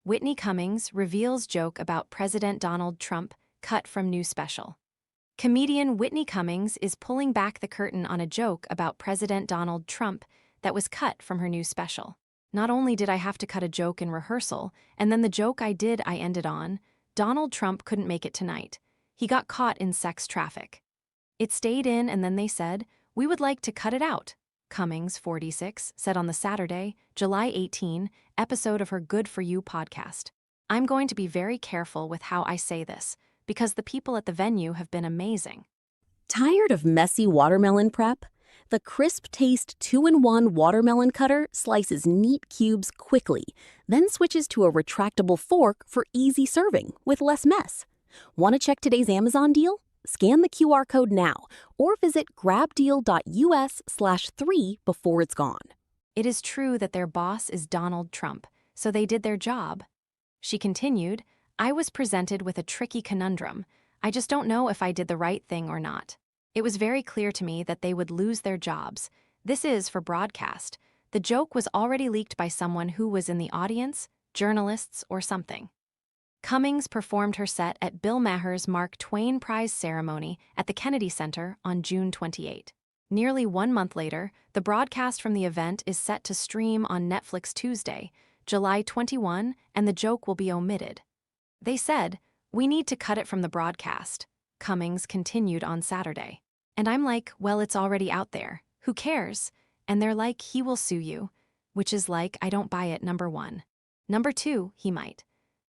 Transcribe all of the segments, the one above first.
Whitney Cummings reveals joke about President Donald Trump cut from new special. Comedian Whitney Cummings is pulling back the curtain on a joke about President Donald Trump that was cut from her new special. Not only did I have to cut a joke in rehearsal, and then the joke I ended on, Donald Trump couldn't make it tonight. He got caught in sex traffic. It stayed in and then they said, "We would like to cut it out," Cummings, 46, said on the Saturday, July 18, episode of her Good For You podcast. "I'm going to be very careful with how I say this, because the people at the venue have been amazing." Tired of messy watermelon prep? The Crisp Taste 2-in-1 watermelon cutter slices neat cubes quickly, then switches to a retractable fork for easy serving with less mess. Want to check today's Amazon deal? Scan the QR code now or visit grabdeal.us/3 before it's gone. It is true that their boss is Donald Trump, so they did their job. She continued, "I was presented with a tricky conundrum. I just don't know if I did the right thing or not. It was very clear to me that they would lose their jobs. This is for broadcast. The joke was already leaked by someone who was in the audience, journalists, or something." Cummings performed her set at Bill Maher's Mark Twain Prize ceremony at the Kennedy Center on June 28. Nearly 1 month later, the broadcast from the event is set to stream on Netflix Tuesday, July 21, and the joke will be omitted. "They said, 'We need to cut it from the broadcast,'" Cummings continued on Saturday. "And I'm like, well, it's already out there. Who cares?" And they're like, "He will sue you," which is like, I don't buy it, number one. Number two, he might.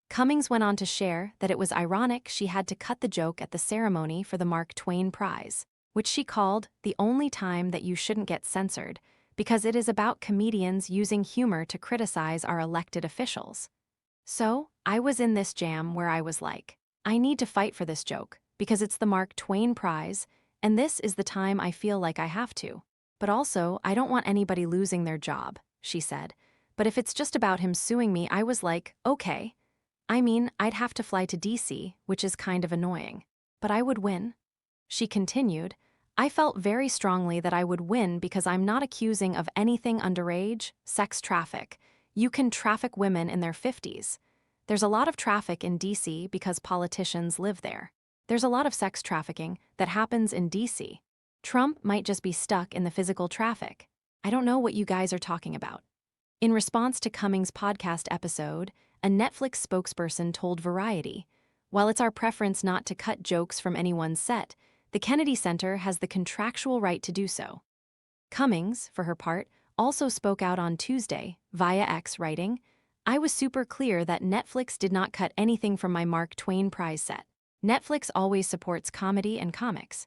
Cummings went on to share that it was ironic she had to cut the joke at the ceremony for the Mark Twain Prize, which she called the only time that you shouldn't get censored, because it is about comedians using humor to criticize our elected officials. "So, I was in this jam where I was like, I need to fight for this joke, because it's the Mark Twain Prize, and this is the time I feel like I have to. But also, I don't want anybody losing their job," she said. "But if it's just about him suing me, I was like, okay. I mean, I'd have to fly to DC, which is kind of annoying. But I would win." She continued, "I felt very strongly that I would win because I'm not accusing of anything underage, sex traffic. You can traffic women in their 50s. There's a lot of traffic in DC because politicians live there. There's a lot of sex trafficking that happens in DC. Trump might just be stuck in the physical traffic. I don't know what you guys are talking about." In response to Cummings' podcast episode, a Netflix spokesperson told Variety, "While it's our preference not to cut jokes from anyone's set, the Kennedy Center has the contractual right to do so." Cummings, for her part, also spoke out on Tuesday, via X, writing, "I was super clear that Netflix did not cut anything from my Mark Twain Prize set. Netflix always supports comedy and comics.